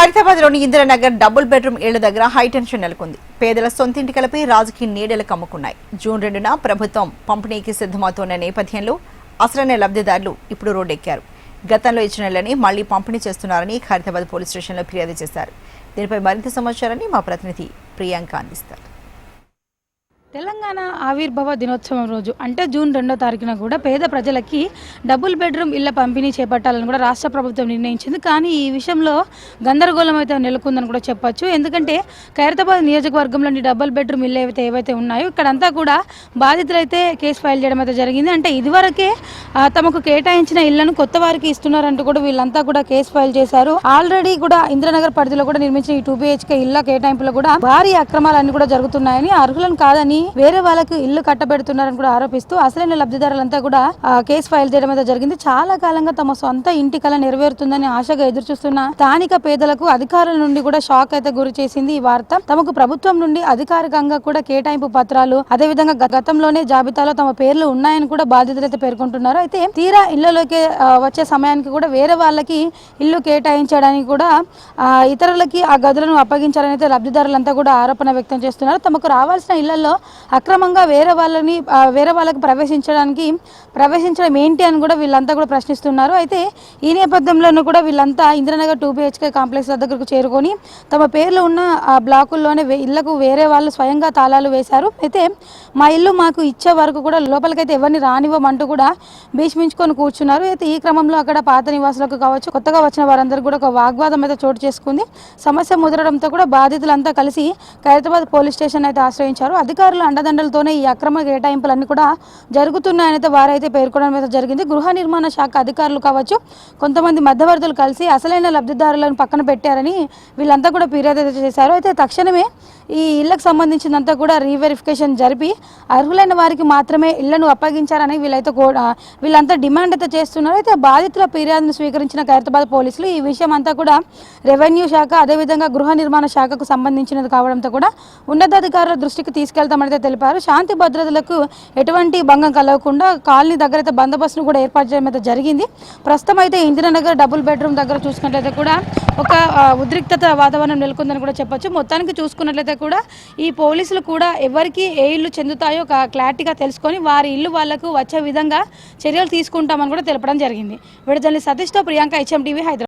ఖైరతాబాద్లోని Indiranagar double bedroom ఇళ్ల దగ్గర high tension నెలకొంది. పేదల సొంతింటికలపై రాజకీయ నీడలు కమ్ముకున్నాయి. జూన్ 2న ప్రభుత్వం పంపిణీకి సిద్ధమవుతున్న నేపథ్యంలో అసలైన లబ్ధిదారులు ఇప్పుడు రోడ్డెక్కారు. గతంలో ఇచ్చిన ఇళ్లని మళ్లీ పంపిణీ చేస్తున్నారని ఖైరతాబాద్ పోలీస్ స్టేషన్లో ఫిర్యాదు చేశారు. దీనిపై మరింత సమాచారాన్ని మా ప్రతినిధి ప్రియాంక అందిస్తారు. తెలంగాణ ఆవిర్భావ దినోత్సవం రోజు అంటే జూన్ 2వ తారీఖున కూడా పేద ప్రజలకి డబుల్ బెడ్రూమ్ ఇళ్ల పంపిణీ చేపట్టాలని కూడా రాష్ట్ర ప్రభుత్వం నిర్ణయించింది. కానీ ఈ విషయంలో గందరగోళం అయితే నెలకొందని కూడా చెప్పొచ్చు. ఎందుకంటే ఖైరతాబాద్ నియోజకవర్గంలోని డబుల్ బెడ్రూమ్ ఇల్లు ఏవైతే ఉన్నాయో ఇక్కడంతా కూడా బాధితులు అయితే కేసు ఫైల్ చేయడం అయితే జరిగింది. అంటే ఇదివరకే తమకు కేటాయించిన ఇళ్లను కొత్త వారికి ఇస్తున్నారంటూ కూడా వీళ్ళంతా కూడా కేసు ఫైల్ చేశారు. ఆల్రెడీ కూడా ఇందిరానగర్ పరిధిలో కూడా నిర్మించిన ఈ 2 BHK ఇళ్ల కేటాయింపులో కూడా భారీ అక్రమాలన్నీ కూడా జరుగుతున్నాయని, అర్హులను కాదని వేరే వాళ్ళకు ఇల్లు కట్టబెడుతున్నారని కూడా ఆరోపిస్తూ అసలైన లబ్ధిదారులంతా కూడా కేసు ఫైల్ చేయడం అయితే జరిగింది. చాలా కాలంగా తమ సొంత ఇంటి కల నెరవేరుతుందని ఆశగా ఎదురుచూస్తున్న స్థానిక పేదలకు అధికారుల నుండి కూడా షాక్ అయితే గురి చేసింది ఈ వార్త. తమకు ప్రభుత్వం నుండి అధికారికంగా కూడా కేటాయింపు పత్రాలు, అదేవిధంగా గతంలోనే జాబితాలో తమ పేర్లు ఉన్నాయని కూడా బాధితులు అయితే పేర్కొంటున్నారు. అయితే తీరా ఇళ్లలోకి వచ్చే సమయానికి కూడా వేరే వాళ్ళకి ఇల్లు కేటాయించడానికి కూడా ఇతరులకి ఆ గదులను అప్పగించాలని అయితే లబ్ధిదారులంతా కూడా ఆరోపణ వ్యక్తం చేస్తున్నారు. తమకు రావాల్సిన ఇళ్లలో అక్రమంగా వేరే వాళ్ళకి ప్రవేశించడం ఏంటి అని కూడా వీళ్ళంతా కూడా ప్రశ్నిస్తున్నారు. అయితే ఈ నేపథ్యంలోనూ కూడా వీళ్ళంతా ఇందిరానగర్ 2 BHK కాంప్లెక్స్ దగ్గరకు చేరుకొని తమ పేర్లు ఉన్న బ్లాకుల్లోనే ఇళ్లకు వేరే వాళ్ళు స్వయంగా తాళాలు వేశారు. అయితే మా ఇల్లు మాకు ఇచ్చే వరకు కూడా లోపలికైతే ఎవరిని రానివ్వమంటూ కూడా భీష్మించుకొని కూర్చున్నారు. అయితే ఈ క్రమంలో అక్కడ పాత నివాసులకు కావచ్చు, కొత్తగా వచ్చిన వారందరూ కూడా ఒక వాగ్వాదం అయితే చోటు చేసుకుంది. సమస్య ముదరడంతో కూడా బాధితులంతా కలిసి ఖైరతాబాద్ పోలీస్ స్టేషన్ అయితే ఆశ్రయించారు. అధికారుల అండదండలతోనే ఈ అక్రమ కేటాయింపులన్నీ కూడా జరుగుతున్నాయనైతే వారైతే పేర్కొనడం అయితే జరిగింది. గృహ నిర్మాణ శాఖ అధికారులు కావచ్చు, కొంతమంది మధ్యవర్తులు కలిసి అసలైన లబ్ధిదారులను పక్కన పెట్టారని వీళ్ళంతా కూడా ఫిర్యాదు చేశారు. అయితే తక్షణమే ఈ ఇళ్లకు సంబంధించినంతా కూడా రీవెరిఫికేషన్ జరిపి అర్హులైన వారికి మాత్రమే ఇళ్లను అప్పగించారని వీళ్ళంతా డిమాండ్ అయితే చేస్తున్నారు. అయితే బాధితుల ఫిర్యాదును స్వీకరించిన ఖైరతాబాద్ పోలీసులు ఈ విషయం అంతా కూడా రెవెన్యూ శాఖ, అదేవిధంగా గృహ నిర్మాణ శాఖకు సంబంధించినది కావడంతో కూడా ఉన్నతాధికారుల దృష్టికి తీసుకెళ్తామని తెలిపారు. శాంతి భద్రతలకు ఎటువంటి భంగం కలగకుండా కాలనీ దగ్గర అయితే బందోబస్తును కూడా ఏర్పాటు చేయడం అయితే జరిగింది. ప్రస్తుతం అయితే ఇందిరానగర్ డబుల్ బెడ్రూమ్ దగ్గర చూసుకున్నట్లయితే కూడా ఒక ఉద్రిక్తత వాతావరణం నెలకొందని కూడా చెప్పొచ్చు. మొత్తానికి చూసుకున్నట్లయితే కూడా ఈ పోలీసులు కూడా ఎవరికి ఏ ఇల్లు చెందుతాయో క్లారిటీగా తెలుసుకొని వారి ఇల్లు వాళ్లకు వచ్చే విధంగా చర్యలు తీసుకుంటామని కూడా తెలపడం జరిగింది. విడుదల సతీష్తో ప్రియాంక, HM TV, హైదరాబాద్.